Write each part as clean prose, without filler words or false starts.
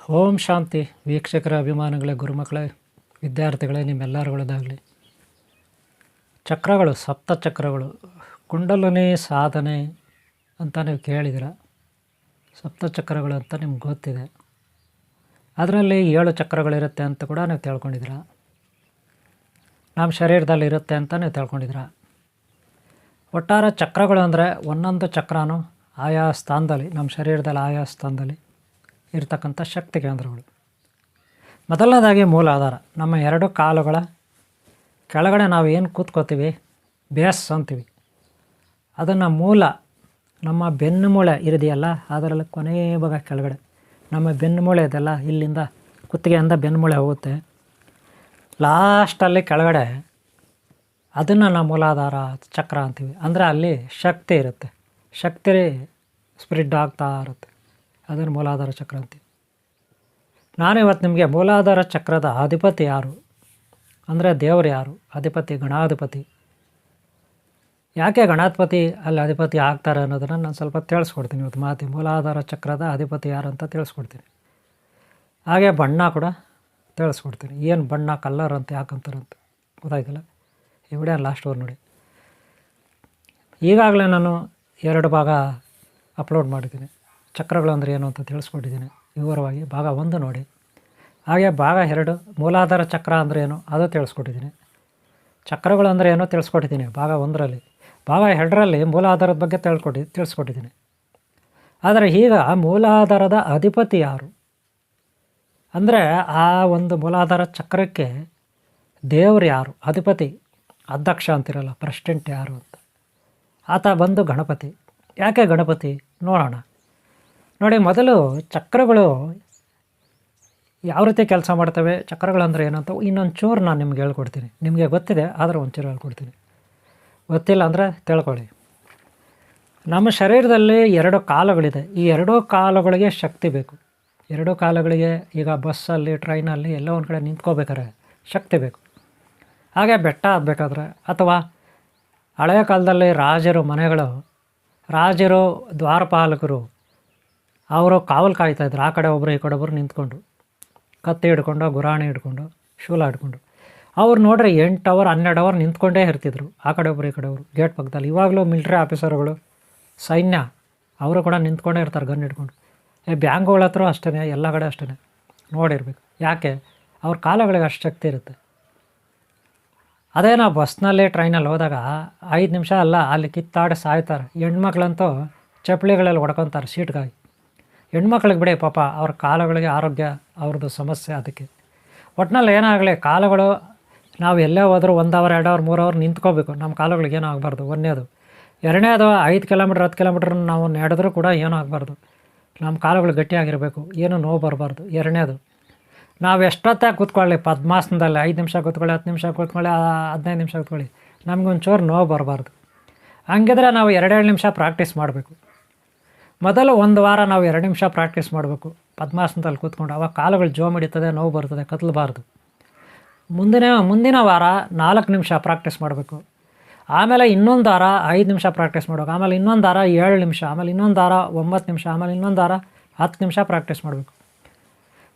ಓಂ ಶಾಂತಿ. ವೀಕ್ಷಕರ ಅಭಿಮಾನಿಗಳೇ, ಗುರುಮಕ್ಕಳೇ, ವಿದ್ಯಾರ್ಥಿಗಳೇ, ನಿಮ್ಮೆಲ್ಲರುಗಳದಾಗಲಿ. ಚಕ್ರಗಳು, ಸಪ್ತ ಚಕ್ರಗಳು, ಕುಂಡಲಿನಿ ಸಾಧನೆ ಅಂತ ನೀವು ಕೇಳಿದಿರ. ಸಪ್ತ ಚಕ್ರಗಳು ಅಂತ ನಿಮ್ಗೆ ಗೊತ್ತಿದೆ. ಅದರಲ್ಲಿ 7 ಚಕ್ರಗಳಿರುತ್ತೆ ಅಂತ ಕೂಡ ನೀವು ತಿಳ್ಕೊಂಡಿದ್ದೀರ. ನಮ್ಮ ಶರೀರದಲ್ಲಿ ಇರುತ್ತೆ ಅಂತ ನೀವು ತಿಳ್ಕೊಂಡಿದ್ದೀರ. ಒಟ್ಟಾರೆ ಚಕ್ರಗಳು ಅಂದರೆ ಒಂದೊಂದು ಚಕ್ರನೂ ಆಯಾ ಸ್ಥಾನದಲ್ಲಿ, ನಮ್ಮ ಶರೀರದಲ್ಲಿ ಆಯಾ ಸ್ಥಾನದಲ್ಲಿ ಇರ್ತಕ್ಕಂಥ ಶಕ್ತಿ ಕೇಂದ್ರಗಳು. ಮೊದಲನೇದಾಗಿ ಮೂಲಾಧಾರ. ನಮ್ಮ 2 ಕಾಲುಗಳ ಕೆಳಗಡೆ ನಾವು ಏನು ಕೂತ್ಕೋತೀವಿ, ಬೇಸ್ ಅಂತೀವಿ, ಅದನ್ನು ಮೂಲ, ನಮ್ಮ ಬೆನ್ನುಮೂಳೆ ಇರಿದೆಯಲ್ಲ, ಅದರಲ್ಲಿ ಕೊನೆಯ ಭಾಗ ಕೆಳಗಡೆ ನಮ್ಮ ಬೆನ್ನುಮೂಳೆ ಇದೆಲ್ಲ, ಇಲ್ಲಿಂದ ಕುತ್ತಿಗೆಯಿಂದ ಬೆನ್ನುಮೂಳೆ ಹೋಗುತ್ತೆ, ಲಾಸ್ಟಲ್ಲಿ ಕೆಳಗಡೆ ಅದನ್ನು ನಾವು ಮೂಲಾಧಾರ ಚಕ್ರ ಅಂತೀವಿ. ಅಂದರೆ ಅಲ್ಲಿ ಶಕ್ತಿ ಇರುತ್ತೆ, ಶಕ್ತಿ ಸ್ಪ್ರೆಡ್ ಆಗ್ತಾ ಇರುತ್ತೆ, ಅದನ್ನು ಮೂಲಾಧಾರ ಚಕ್ರ ಅಂತೀವಿ. ನಾನಿವತ್ತು ನಿಮಗೆ ಮೂಲಾಧಾರ ಚಕ್ರದ ಅಧಿಪತಿ ಯಾರು, ಅಂದರೆ ದೇವರು ಯಾರು, ಅಧಿಪತಿ ಗಣಾಧಿಪತಿ, ಯಾಕೆ ಗಣಾಧಿಪತಿ ಅಲ್ಲಿ ಅಧಿಪತಿ ಆಗ್ತಾರೆ ಅನ್ನೋದನ್ನು ನಾನು ಸ್ವಲ್ಪ ತಿಳಿಸ್ಕೊಡ್ತೀನಿ ಇವತ್ತು ಮಾತಿ. ಮೂಲಾಧಾರ ಚಕ್ರದ ಅಧಿಪತಿ ಯಾರು ಅಂತ ತಿಳಿಸ್ಕೊಡ್ತೀನಿ. ಹಾಗೆ ಬಣ್ಣ ಕೂಡ ತಿಳಿಸ್ಕೊಡ್ತೀನಿ. ಏನು ಬಣ್ಣ, ಕಲ್ಲರ್ ಅಂತ ಯಾಕಂತಾರಂತ ಗೊತ್ತಾಯ್ತಲ್ಲ. ಈ ವಿಡಿಯೋ ಲಾಸ್ಟ್ವರೆಗೆ ನೋಡಿ. ಈಗಾಗಲೇ ನಾನು 2 ಭಾಗ ಅಪ್ಲೋಡ್ ಮಾಡಿದ್ದೀನಿ. ಚಕ್ರಗಳು ಅಂದರೆ ಏನು ಅಂತ ತಿಳಿಸ್ಕೊಟ್ಟಿದ್ದೀನಿ ವಿವರವಾಗಿ. ಭಾಗ 1 ನೋಡಿ. ಹಾಗೆ ಭಾಗ 2 ಮೂಲಾಧಾರ ಚಕ್ರ ಅಂದರೆ ಏನು ಅದು ತಿಳಿಸ್ಕೊಟ್ಟಿದ್ದೀನಿ. ಚಕ್ರಗಳು ಅಂದರೆ ಏನೋ ತಿಳಿಸ್ಕೊಟ್ಟಿದ್ದೀನಿ ಭಾಗ 1ರಲ್ಲಿ. ಭಾಗ 2ರಲ್ಲಿ ಮೂಲಾಧಾರದ ಬಗ್ಗೆ ತಿಳಿಸ್ಕೊಟ್ಟಿದ್ದೀನಿ. ಆದರೆ ಈಗ ಮೂಲಾಧಾರದ ಅಧಿಪತಿ ಯಾರು ಅಂದರೆ, ಆ ಒಂದು ಮೂಲಾಧಾರ ಚಕ್ರಕ್ಕೆ ದೇವರು ಯಾರು, ಅಧಿಪತಿ, ಅಧ್ಯಕ್ಷ ಅಂತಿರಲ್ಲ, ಪ್ರೆಸಿಡೆಂಟ್ ಯಾರು ಅಂತ, ಆತ ಬಂದು ಗಣಪತಿ. ಯಾಕೆ ಗಣಪತಿ ನೋಡೋಣ. ನೋಡಿ, ಮೊದಲು ಚಕ್ರಗಳು ಯಾವ ರೀತಿ ಕೆಲಸ ಮಾಡ್ತವೆ, ಚಕ್ರಗಳು ಅಂದರೆ ಏನಂತ ಇನ್ನೊಂದು ಚೂರು ನಾನು ನಿಮ್ಗೆ ಹೇಳ್ಕೊಡ್ತೀನಿ. ನಿಮಗೆ ಗೊತ್ತಿದೆ, ಆದರೆ ಒಂಚೂರು ಹೇಳ್ಕೊಡ್ತೀನಿ. ಗೊತ್ತಿಲ್ಲ ಅಂದರೆ ತಿಳ್ಕೊಳ್ಳಿ. ನಮ್ಮ ಶರೀರದಲ್ಲಿ 2 ಕಾಲುಗಳಿದೆ. ಈ 2 ಕಾಲುಗಳಿಗೆ ಶಕ್ತಿ ಬೇಕು. 2 ಕಾಲುಗಳಿಗೆ ಈಗ ಬಸ್ಸಲ್ಲಿ, ಟ್ರೈನಲ್ಲಿ ಎಲ್ಲೋ ಒಂದು ಕಡೆ ನಿಂತ್ಕೋಬೇಕಾದ್ರೆ ಶಕ್ತಿ ಬೇಕು. ಹಾಗೆ ಬೆಟ್ಟ ಹತ್ತಬೇಕಾದ್ರೆ, ಅಥವಾ ಹಳೆಯ ಕಾಲದಲ್ಲಿ ರಾಜರು ಮನೆಗಳು, ರಾಜರು ದ್ವಾರಪಾಲಕರು ಅವರು ಕಾವಲು ಕಾಯ್ತಾಯಿದ್ರು. ಆ ಕಡೆ ಒಬ್ಬರು ಈ ಕಡೆ ಒಬ್ಬರು ನಿಂತ್ಕೊಂಡು, ಕತ್ತಿ ಹಿಡ್ಕೊಂಡು, ಗುರಾಣಿ ಹಿಡ್ಕೊಂಡು, ಶೂಲ ಹಿಡ್ಕೊಂಡು. ಅವ್ರು ನೋಡ್ರಿ 8 ಅವರ್ 12 ಅವರ್ ನಿಂತ್ಕೊಂಡೇ ಇರ್ತಿದ್ರು, ಆ ಕಡೆ ಒಬ್ಬರು ಈ ಕಡೆ ಒಬ್ಬರು ಗೇಟ್ ಪಕ್ಕದಲ್ಲಿ. ಇವಾಗಲೂ ಮಿಲ್ಟ್ರಿ ಆಫೀಸರ್ಗಳು, ಸೈನ್ಯ, ಅವರು ಕೂಡ ನಿಂತ್ಕೊಂಡೇ ಇರ್ತಾರೆ ಗನ್ ಹಿಡ್ಕೊಂಡು. ಬ್ಯಾಂಕ್ಗಳ ಹತ್ರ ಅಷ್ಟೇ, ಎಲ್ಲ ಕಡೆ ಅಷ್ಟೇ ನೋಡಿರ್ಬೇಕು. ಯಾಕೆ, ಅವ್ರ ಕಾಲಗಳಿಗೆ ಅಷ್ಟು ಶಕ್ತಿ ಇರುತ್ತೆ. ಅದೇ ನಾವು ಬಸ್ನಲ್ಲಿ, ಟ್ರೈನಲ್ಲಿ ಹೋದಾಗ 5 ನಿಮಿಷ ಅಲ್ಲ, ಅಲ್ಲಿ ಕಿತ್ತಾಡಿ ಸಾಯ್ತಾರೆ. ಹೆಣ್ಮಕ್ಳಂತೂ ಚಪ್ಪಲಿಗಳಲ್ಲಿ ಹೊಡ್ಕೊತಾರೆ ಸೀಟ್ಗಾಗಿ. ಹೆಣ್ಮಕ್ಳಿಗೆ ಬಿಡಿ ಪಾಪ, ಅವ್ರ ಕಾಲುಗಳಿಗೆ ಆರೋಗ್ಯ ಅವ್ರದ್ದು ಸಮಸ್ಯೆ. ಅದಕ್ಕೆ ಒಟ್ಟಿನಲ್ಲಿ ಏನಾಗಲಿ, ಕಾಲುಗಳು ನಾವು ಎಲ್ಲೇ ಹೋದರೂ 1 ಅವರ್ 2 ಅವರ್ 3 ಅವರ್ ನಿಂತ್ಕೋಬೇಕು. ನಮ್ಮ ಕಾಲುಗಳಿಗೆ ಏನೂ ಆಗಬಾರ್ದು. ಒಂದನೇದು. ಎರಡನೇದು, 5 ಕಿಲೋಮೀಟ್ರ್ 10 ಕಿಲೋಮೀಟ್ರ್ ನಾವು ನಡೆದ್ರೂ ಕೂಡ ಏನೂ ಆಗಬಾರ್ದು. ನಮ್ಮ ಕಾಲುಗಳು ಗಟ್ಟಿಯಾಗಿರಬೇಕು, ಏನೂ ನೋವು ಬರಬಾರ್ದು. ಎರಡನೇದು, ನಾವು ಎಷ್ಟೊತ್ತಾಗಿ ಕೂತ್ಕೊಳ್ಳಿ ಪದ್ಮಾಸನದಲ್ಲಿ, 5 ನಿಮಿಷ ಕೂತ್ಕೊಳ್ಳಿ, 10 ನಿಮಿಷ ಕೂತ್ಕೊಳ್ಳಿ, 15 ನಿಮಿಷ ಕೂತ್ಕೊಳ್ಳಿ, ನಮಗೊಂಚೂರು ನೋವು ಬರಬಾರ್ದು. ಹಂಗಿದ್ರೆ ನಾವು 2 ನಿಮಿಷ ಪ್ರಾಕ್ಟೀಸ್ ಮಾಡಬೇಕು. ಮೊದಲು 1 ವಾರ ನಾವು 2 ನಿಮಿಷ ಪ್ರಾಕ್ಟೀಸ್ ಮಾಡಬೇಕು ಪದ್ಮಾಸನದಲ್ಲಿ ಕೂತ್ಕೊಂಡು. ಅವಾಗ ಕಾಲುಗಳು ಜೋಮ್ ಹಿಡಿತದೆ, ನೋವು ಬರ್ತದೆ, ಕತ್ತಲಬಾರ್ದು. ಮುಂದಿನ ವಾರ 4 ನಿಮಿಷ ಪ್ರಾಕ್ಟೀಸ್ ಮಾಡಬೇಕು. ಆಮೇಲೆ ಇನ್ನೊಂದು ವಾರ 5 ನಿಮಿಷ ಪ್ರಾಕ್ಟೀಸ್ ಮಾಡಬೇಕು. ಆಮೇಲೆ ಇನ್ನೊಂದು ವಾರ 7 ನಿಮಿಷ, ಆಮೇಲೆ ಇನ್ನೊಂದು ವಾರ 9 ನಿಮಿಷ, ಆಮೇಲೆ ಇನ್ನೊಂದು ವಾರ 10 ನಿಮಿಷ ಪ್ರಾಕ್ಟೀಸ್ ಮಾಡಬೇಕು.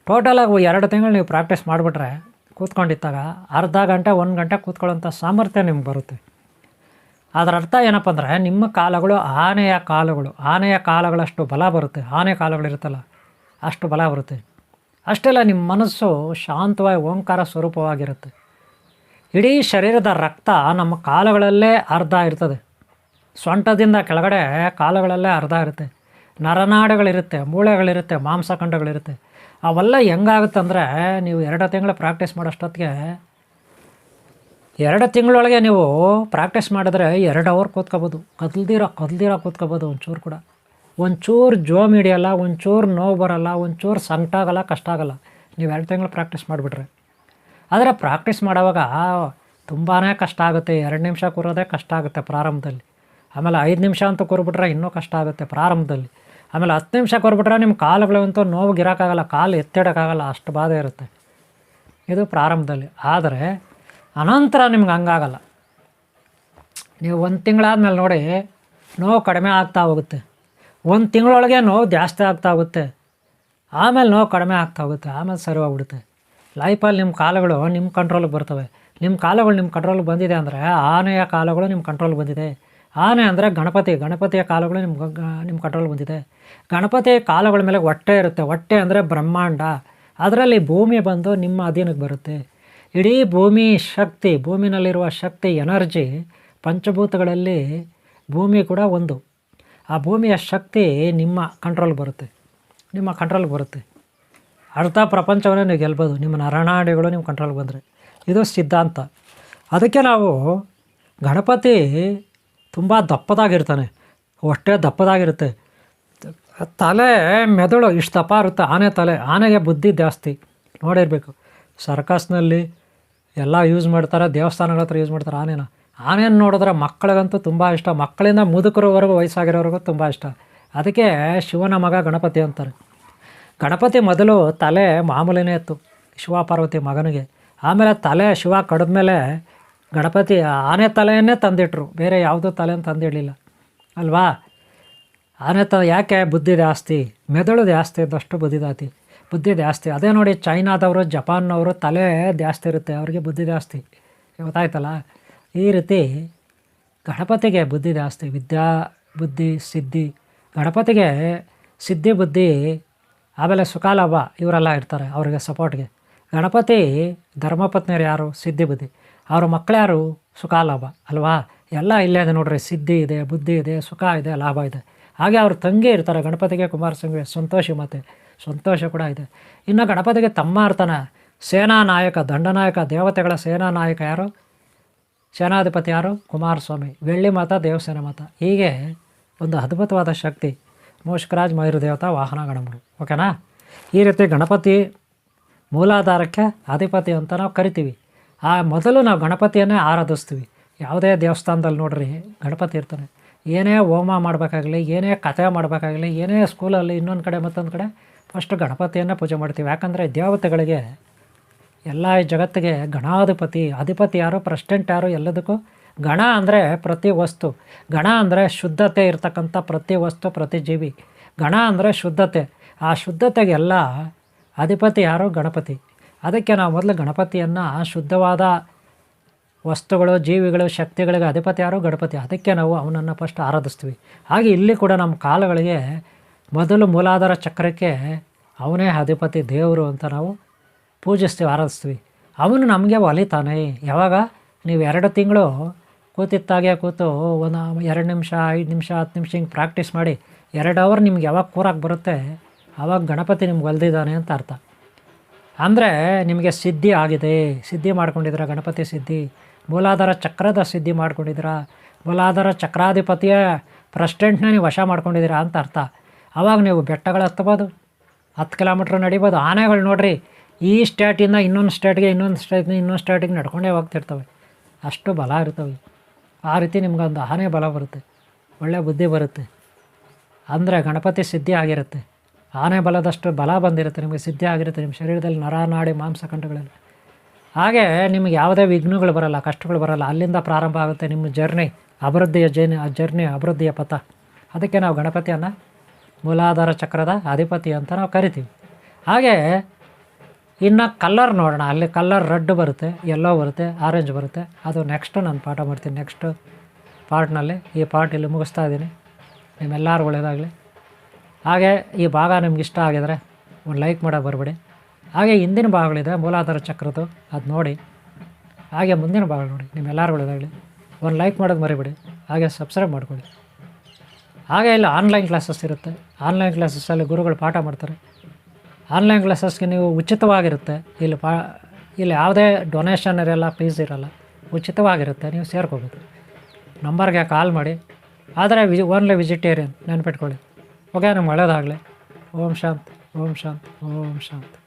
ಟೋಟಲಾಗಿ 2 ತಿಂಗಳು ನೀವು ಪ್ರಾಕ್ಟೀಸ್ ಮಾಡಿಬಿಟ್ರೆ, ಕೂತ್ಕೊಂಡಿದ್ದಾಗ ಅರ್ಧ ಗಂಟೆ 1 ಗಂಟೆ ಕೂತ್ಕೊಳ್ಳೋಂಥ ಸಾಮರ್ಥ್ಯ ನಿಮ್ಗೆ ಬರುತ್ತೆ. ಅದರ ಅರ್ಥ ಏನಪ್ಪ ಅಂದರೆ, ನಿಮ್ಮ ಕಾಲಗಳು ಆನೆಯ ಕಾಲಗಳಷ್ಟು ಬಲ ಬರುತ್ತೆ. ಆನೆ ಕಾಲಗಳಿರುತ್ತಲ್ಲ, ಅಷ್ಟು ಬಲ ಬರುತ್ತೆ. ಅಷ್ಟೆಲ್ಲ ನಿಮ್ಮ ಮನಸ್ಸು ಶಾಂತವಾಗಿ ಓಂಕಾರ ಸ್ವರೂಪವಾಗಿರುತ್ತೆ. ಇಡೀ ಶರೀರದ ರಕ್ತ ನಮ್ಮ ಕಾಲುಗಳಲ್ಲೇ ಅರ್ಧ ಇರ್ತದೆ. ಸೊಂಟದಿಂದ ಕೆಳಗಡೆ ಕಾಲುಗಳಲ್ಲೇ ಅರ್ಧ ಇರುತ್ತೆ. ನರನಾಡುಗಳಿರುತ್ತೆ, ಮೂಳೆಗಳಿರುತ್ತೆ, ಮಾಂಸಖಂಡಗಳಿರುತ್ತೆ. ಅವೆಲ್ಲ ಹೆಂಗಾಗುತ್ತೆ ಅಂದರೆ, ನೀವು 2 ತಿಂಗಳು ಪ್ರಾಕ್ಟೀಸ್ ಮಾಡೋಷ್ಟೊತ್ತಿಗೆ, 2 ತಿಂಗಳೊಳಗೆ ನೀವು ಪ್ರಾಕ್ಟೀಸ್ ಮಾಡಿದ್ರೆ 2 ಅವರ್ ಕೂತ್ಕೋಬೋದು. ಕದಲ್ದಿರ ಕೂತ್ಕೋಬೋದು. ಒಂಚೂರು ಕೂಡ, ಒಂಚೂರು ಜೋಮ್ ಹಿಡಿಯಲ್ಲ, ಒಂಚೂರು ನೋವು ಬರೋಲ್ಲ, ಒಂಚೂರು ಸಂಕಟ ಆಗಲ್ಲ, ಕಷ್ಟ ಆಗೋಲ್ಲ, ನೀವು 2 ತಿಂಗಳು ಪ್ರಾಕ್ಟೀಸ್ ಮಾಡಿಬಿಟ್ರೆ. ಆದರೆ ಪ್ರಾಕ್ಟೀಸ್ ಮಾಡೋವಾಗ ತುಂಬಾ ಕಷ್ಟ ಆಗುತ್ತೆ. 2 ನಿಮಿಷ ಕೂರೋದೇ ಕಷ್ಟ ಆಗುತ್ತೆ ಪ್ರಾರಂಭದಲ್ಲಿ. ಆಮೇಲೆ 5 ನಿಮಿಷ ಅಂತ ಕೂರ್ಬಿಟ್ರೆ ಇನ್ನೂ ಕಷ್ಟ ಆಗುತ್ತೆ ಪ್ರಾರಂಭದಲ್ಲಿ. ಆಮೇಲೆ 10 ನಿಮಿಷ ಕೂರ್ಬಿಟ್ರೆ ನಿಮ್ಮ ಕಾಲುಗಳಂತೂ ನೋವಿಗಿರೋಕ್ಕಾಗಲ್ಲ, ಕಾಲು ಎತ್ತಿಡೋಕ್ಕಾಗಲ್ಲ, ಅಷ್ಟು ಬಾಧೆ ಇರುತ್ತೆ. ಇದು ಪ್ರಾರಂಭದಲ್ಲಿ. ಆದರೆ ಅನಂತರ ನಿಮ್ಗೆ ಹಂಗಾಗಲ್ಲ. ನೀವು 1 ತಿಂಗಳಾದ್ಮೇಲೆ ನೋಡಿ, ನೋವು ಕಡಿಮೆ ಆಗ್ತಾ ಹೋಗುತ್ತೆ. 1 ತಿಂಗಳೊಳಗೆ ನೋವು ಜಾಸ್ತಿ ಆಗ್ತಾ ಹೋಗುತ್ತೆ. ಆಮೇಲೆ ನೋವು ಕಡಿಮೆ ಆಗ್ತಾ ಹೋಗುತ್ತೆ, ಆಮೇಲೆ ಸರಿ ಹೋಗ್ಬಿಡುತ್ತೆ. ಲೈಫಲ್ಲಿ ನಿಮ್ಮ ಕಾಲುಗಳು ನಿಮ್ಮ ಕಂಟ್ರೋಲಿಗೆ ಬರ್ತವೆ. ನಿಮ್ಮ ಕಾಲುಗಳು ನಿಮ್ಮ ಕಂಟ್ರೋಲಿಗೆ ಬಂದಿದೆ ಅಂದರೆ ಆನೆಯ ಕಾಲುಗಳು ನಿಮ್ಮ ಕಂಟ್ರೋಲ್ಗೆ ಬಂದಿದೆ. ಆನೆ ಅಂದರೆ ಗಣಪತಿಯ ಕಾಲುಗಳು ನಿಮ್ಮ ಕಂಟ್ರೋಲ್ಗೆ ಬಂದಿದೆ. ಗಣಪತಿ ಕಾಲುಗಳ ಮೇಲೆ ಹೊಟ್ಟೆ ಇರುತ್ತೆ. ಹೊಟ್ಟೆ ಅಂದರೆ ಬ್ರಹ್ಮಾಂಡ, ಅದರಲ್ಲಿ ಭೂಮಿ ಬಂದು ನಿಮ್ಮ ಅಧೀನಕ್ಕೆ ಬರುತ್ತೆ. ಇಡೀ ಭೂಮಿ ಶಕ್ತಿ, ಭೂಮಿನಲ್ಲಿರುವ ಶಕ್ತಿ ಎನರ್ಜಿ, ಪಂಚಭೂತಗಳಲ್ಲಿ ಭೂಮಿ ಕೂಡ ಒಂದು. ಆ ಭೂಮಿಯ ಶಕ್ತಿ ನಿಮ್ಮ ಕಂಟ್ರೋಲ್ಗೆ ಬರುತ್ತೆ. ಅರ್ಧ ಪ್ರಪಂಚವನ್ನೇ ನೀವು ಗೆಲ್ಬೋದು ನಿಮ್ಮ ನರನಾಡಿಗಳು ನಿಮ್ಮ ಕಂಟ್ರೋಲ್ಗೆ ಬಂದರೆ. ಇದು ಸಿದ್ಧಾಂತ. ಅದಕ್ಕೆ ನಾವು ಗಣಪತಿ ತುಂಬ ದಪ್ಪದಾಗಿರ್ತಾನೆ, ಹೊಟ್ಟೆ ದಪ್ಪದಾಗಿರುತ್ತೆ, ತಲೆ ಮೆದುಳು ಇಷ್ಟು ದಪ್ಪ ಇರುತ್ತೆ. ಆನೆ ತಲೆ, ಆನೆಗೆ ಬುದ್ಧಿ ಜಾಸ್ತಿ. ನೋಡಿರಬೇಕು ಸರ್ಕಸ್ನಲ್ಲಿ ಎಲ್ಲ ಯೂಸ್ ಮಾಡ್ತಾರೆ, ದೇವಸ್ಥಾನಗಳ ಹತ್ರ ಯೂಸ್ ಮಾಡ್ತಾರೆ ಆನೆಯನ್ನು ನೋಡಿದ್ರೆ ಮಕ್ಕಳಿಗಂತೂ ತುಂಬ ಇಷ್ಟ, ಮಕ್ಕಳಿಂದ ಮುದುಕರವರೆಗೂ ವಯಸ್ಸಾಗಿರೋರಿಗೂ ತುಂಬ ಇಷ್ಟ. ಅದಕ್ಕೆ ಶಿವನ ಮಗ ಗಣಪತಿ ಅಂತಾರೆ. ಗಣಪತಿ ಮೊದಲು ತಲೆ ಮಾಮೂಲಿನೇ ಇತ್ತು ಶಿವ ಪಾರ್ವತಿ ಮಗನಿಗೆ. ಆಮೇಲೆ ತಲೆ ಶಿವ ಕಡಿದ್ಮೇಲೆ ಗಣಪತಿ ಆನೆ ತಲೆಯನ್ನೇ ತಂದಿಟ್ರು, ಬೇರೆ ಯಾವುದೂ ತಲೆಯನ್ನು ತಂದಿಡಲಿಲ್ಲ ಅಲ್ವಾ. ಆನೆ ಯಾಕೆ? ಬುದ್ಧಿ ಜಾಸ್ತಿ, ಮೆದುಳು ಜಾಸ್ತಿ ಇದ್ದಷ್ಟು ಬುದ್ಧಿ ಜಾಸ್ತಿ. ಅದೇ ನೋಡಿ ಚೈನಾದವರು, ಜಪಾನ್ನವರು ತಲೆ ಜಾಸ್ತಿ ಇರುತ್ತೆ, ಅವ್ರಿಗೆ ಬುದ್ಧಿ ಜಾಸ್ತಿ. ಗೊತ್ತಾಯ್ತಲ್ಲ. ಈ ರೀತಿ ಗಣಪತಿಗೆ ಬುದ್ಧಿ ಜಾಸ್ತಿ, ವಿದ್ಯಾ ಬುದ್ಧಿ ಸಿದ್ಧಿ. ಗಣಪತಿಗೆ ಸಿದ್ಧಿ ಬುದ್ಧಿ, ಆಮೇಲೆ ಸುಖಾಲಾಭ ಇವರೆಲ್ಲ ಇರ್ತಾರೆ ಅವರಿಗೆ ಸಪೋರ್ಟ್ಗೆ. ಗಣಪತಿ ಧರ್ಮಪತ್ನಿಯರು ಯಾರು? ಸಿದ್ಧಿ ಬುದ್ಧಿ. ಅವ್ರ ಮಕ್ಕಳು ಯಾರು? ಸುಖಾಲಾಭ ಅಲ್ವಾ. ಎಲ್ಲ ಇಲ್ಲೇ ಇದೆ ನೋಡ್ರಿ, ಸಿದ್ಧಿ ಇದೆ, ಬುದ್ಧಿ ಇದೆ, ಸುಖ ಇದೆ, ಲಾಭ ಇದೆ. ಹಾಗೆ ಅವ್ರ ತಂಗಿ ಇರ್ತಾರೆ ಗಣಪತಿಗೆ, ಕುಮಾರಸ್ವಾಮಿ ಸಂತೋಷಿ ಮಾತೆ, ಸಂತೋಷ ಕೂಡ ಇದೆ. ಇನ್ನು ಗಣಪತಿಗೆ ತಮ್ಮ ಇರ್ತಾನೆ, ಸೇನಾ ನಾಯಕ, ದಂಡನಾಯಕ, ದೇವತೆಗಳ ಸೇನಾ ನಾಯಕ ಯಾರು? ಸೇನಾಧಿಪತಿ ಯಾರು? ಕುಮಾರಸ್ವಾಮಿ. ಬೆಳ್ಳಿ ಮಾತ, ದೇವಸೇನ ಮಾತ. ಹೀಗೆ ಒಂದು ಅದ್ಭುತವಾದ ಶಕ್ತಿ. ಮೂಷಕರಾಜ್ ಮಯೂರದೇವತಾ ವಾಹನ ಗಣಮರು. ಓಕೆನಾ. ಈ ರೀತಿ ಗಣಪತಿ ಮೂಲಾಧಾರಕ್ಕೆ ಅಧಿಪತಿ ಅಂತ ನಾವು ಕರಿತೀವಿ. ಮೊದಲು ನಾವು ಗಣಪತಿಯನ್ನೇ ಆರಾಧಿಸ್ತೀವಿ. ಯಾವುದೇ ದೇವಸ್ಥಾನದಲ್ಲಿ ನೋಡ್ರಿ ಗಣಪತಿ ಇರ್ತಾನೆ. ಏನೇ ಹೋಮ ಮಾಡಬೇಕಾಗಲಿ, ಏನೇ ಕಥೆ ಮಾಡಬೇಕಾಗಲಿ, ಏನೇ ಸ್ಕೂಲಲ್ಲಿ ಇನ್ನೊಂದು ಕಡೆ ಮತ್ತೊಂದು ಕಡೆ ಫಸ್ಟ್ ಗಣಪತಿಯನ್ನೇ ಪೂಜೆ ಮಾಡ್ತೀವಿ. ಯಾಕಂದರೆ ದೇವತೆಗಳಿಗೆ ಎಲ್ಲ ಈ ಜಗತ್ತಿಗೆ ಅಧಿಪತಿ ಯಾರು? ಪ್ರೆಸಿಡೆಂಟ್ ಯಾರು? ಎಲ್ಲದಕ್ಕೂ ಗಣ ಅಂದರೆ ಪ್ರತಿ ವಸ್ತು. ಗಣ ಅಂದರೆ ಶುದ್ಧತೆ ಇರ್ತಕ್ಕಂಥ ಪ್ರತಿ ವಸ್ತು, ಪ್ರತಿ ಜೀವಿ. ಗಣ ಅಂದರೆ ಶುದ್ಧತೆ. ಆ ಶುದ್ಧತೆಗೆಲ್ಲ ಅಧಿಪತಿ ಯಾರು? ಗಣಪತಿ. ಅದಕ್ಕೆ ನಾವು ಮೊದಲು ಗಣಪತಿಯನ್ನು ಶುದ್ಧವಾದ ವಸ್ತುಗಳು, ಜೀವಿಗಳು, ಶಕ್ತಿಗಳಿಗೆ ಅಧಿಪತಿ ಯಾರು? ಗಣಪತಿ. ಅದಕ್ಕೆ ನಾವು ಅವನನ್ನು ಫಸ್ಟ್ ಆರಾಧಿಸ್ತೀವಿ. ಹಾಗೆ ಇಲ್ಲಿ ಕೂಡ ನಮ್ಮ ಕಾಲಗಳಿಗೆ ಮೊದಲು ಮೂಲಾಧಾರ ಚಕ್ರಕ್ಕೆ ಅವನೇ ಅಧಿಪತಿ, ದೇವರು ಅಂತ ನಾವು ಪೂಜಿಸ್ತೀವಿ, ಆರಾಧಿಸ್ತೀವಿ. ಅವನು ನಮಗೆ ಒಲಿತಾನೆ. ಯಾವಾಗ? ನೀವು 2 ತಿಂಗಳು ಕೂತಿತ್ತಾಗೆ ಕೂತು 2 ನಿಮಿಷ, 5 ನಿಮಿಷ, 10 ನಿಮಿಷ ಹಿಂಗೆ ಪ್ರಾಕ್ಟೀಸ್ ಮಾಡಿ 2 ಅವರ್ ನಿಮ್ಗೆ ಯಾವಾಗ ಕೂರಕ್ಕೆ ಬರುತ್ತೆ ಆವಾಗ ಗಣಪತಿ ನಿಮ್ಗೆ ಒಲ್ದಿದ್ದಾನೆ ಅಂತ ಅರ್ಥ. ಅಂದರೆ ನಿಮಗೆ ಸಿದ್ಧಿ ಆಗಿದೆ, ಸಿದ್ಧಿ ಮಾಡ್ಕೊಂಡಿದ್ದೀರಾ, ಗಣಪತಿ ಸಿದ್ಧಿ. ಮೂಲಾಧಾರ ಚಕ್ರದ ಸಿದ್ಧಿ ಮಾಡ್ಕೊಂಡಿದ್ದೀರಾ, ಮೂಲಾಧಾರ ಚಕ್ರಾಧಿಪತಿಯ ಪ್ರೆಸಿಡೆಂಟ್ನ ನೀವು ವಶ ಮಾಡ್ಕೊಂಡಿದ್ದೀರಾ ಅಂತ ಅರ್ಥ. ಆವಾಗ ನೀವು ಬೆಟ್ಟಗಳು ಹತ್ಬೋದು, 10 ಕಿಲೋಮೀಟ್ರ್ ನಡಿಬೋದು. ಆನೆಗಳು ನೋಡಿರಿ, ಈ ಸ್ಟೇಟಿಂದ ಇನ್ನೊಂದು ಸ್ಟೇಟ್ಗೆ, ಇನ್ನೊಂದು ಸ್ಟೇಟಿಗೆ ನಡ್ಕೊಂಡೇ ಹೋಗ್ತಿರ್ತವೆ, ಅಷ್ಟು ಬಲ ಇರ್ತವೆ. ಆ ರೀತಿ ನಿಮ್ಗೊಂದು ಆನೆ ಬಲ ಬರುತ್ತೆ, ಒಳ್ಳೆಯ ಬುದ್ಧಿ ಬರುತ್ತೆ. ಅಂದರೆ ಗಣಪತಿ ಸಿದ್ಧಿ ಆಗಿರುತ್ತೆ. ಆನೆ ಬಲದಷ್ಟು ಬಲ ಬಂದಿರುತ್ತೆ, ನಿಮಗೆ ಸಿದ್ಧಿ ಆಗಿರುತ್ತೆ ನಿಮ್ಮ ಶರೀರದಲ್ಲಿ, ನರ ನಾಡಿ ಮಾಂಸಖಂಡಗಳಲ್ಲಿ. ಹಾಗೆ ನಿಮಗೆ ಯಾವುದೇ ವಿಘ್ನಗಳು ಬರಲ್ಲ, ಕಷ್ಟಗಳು ಬರಲ್ಲ. ಅಲ್ಲಿಂದ ಪ್ರಾರಂಭ ಆಗುತ್ತೆ ನಿಮ್ಮ ಜರ್ನಿ, ಅಭಿವೃದ್ಧಿಯ ಪಥ. ಅದಕ್ಕೆ ನಾವು ಗಣಪತಿಯನ್ನು ಮೂಲಾಧಾರ ಚಕ್ರದ ಅಧಿಪತಿ ಅಂತ ನಾವು ಕರಿತೀವಿ. ಹಾಗೆ ಇನ್ನು ಕಲ್ಲರ್ ನೋಡೋಣ. ಅಲ್ಲಿ ಕಲ್ಲರ್ ರೆಡ್ ಬರುತ್ತೆ, ಯೆಲ್ಲೋ ಬರುತ್ತೆ, ಆರೆಂಜ್ ಬರುತ್ತೆ. ಅದು ನೆಕ್ಸ್ಟ್ ನಾನು ಪಾಠ ಮಾಡ್ತೀನಿ, ನೆಕ್ಸ್ಟ್ ಪಾರ್ಟ್ನಲ್ಲಿ. ಈ ಪಾರ್ಟ್ ಇಲ್ಲಿ ಮುಗಿಸ್ತಾ ಇದ್ದೀನಿ. ನಿಮ್ಮೆಲ್ಲರೂ ಒಳ್ಳೆಯದಾಗಲಿ. ಹಾಗೆ ಈ ಭಾಗ ನಿಮ್ಗೆ ಇಷ್ಟ ಆಗಿದರೆ ಒಂದು ಲೈಕ್ ಮಾಡೋಕೆ ಬರಬೇಡಿ. ಹಾಗೆ ಹಿಂದಿನ ಭಾಗಗಳಿದೆ ಮೂಲಾಧಾರ ಚಕ್ರದ್ದು, ಅದು ನೋಡಿ. ಹಾಗೆ ಮುಂದಿನ ಭಾಗ ನೋಡಿ. ನಿಮ್ಮೆಲ್ಲರೂ ಒಳ್ಳೆಯದಾಗಲಿ. ಒಂದು ಲೈಕ್ ಮಾಡೋದು ಮರಿಬೇಡಿ. ಹಾಗೆ ಸಬ್ಸ್ಕ್ರೈಬ್ ಮಾಡ್ಕೊಳ್ಳಿ. ಹಾಗೆ ಇಲ್ಲಿ ಆನ್ಲೈನ್ ಕ್ಲಾಸಸ್ ಇರುತ್ತೆ. ಆನ್ಲೈನ್ ಕ್ಲಾಸಸ್ಸಲ್ಲಿ ಗುರುಗಳು ಪಾಠ ಮಾಡ್ತಾರೆ. ಆನ್ಲೈನ್ ಕ್ಲಾಸಸ್ಗೆ ನೀವು ಉಚಿತವಾಗಿರುತ್ತೆ. ಇಲ್ಲಿ ಯಾವುದೇ ಡೊನೇಷನ್ ಇರೋಲ್ಲ, ಫೀಸ್ ಇರೋಲ್ಲ, ಉಚಿತವಾಗಿರುತ್ತೆ. ನೀವು ಸೇರ್ಕೋಬೇಕು. ನಂಬರ್ಗೆ ಕಾಲ್ ಮಾಡಿ. ಆದರೆ ಓನ್ಲಿ ವೆಜಿಟೇರಿಯನ್ ನೆನ್ಪಿಟ್ಕೊಳ್ಳಿ. ಓಕೆ, ನಮ್ಗೆ ಒಳ್ಳೆಯದಾಗಲಿ. ಓಂ ಶಾಂತಿ, ಓಂ ಶಾಂತಿ, ಓಂ ಶಾಂತಿ.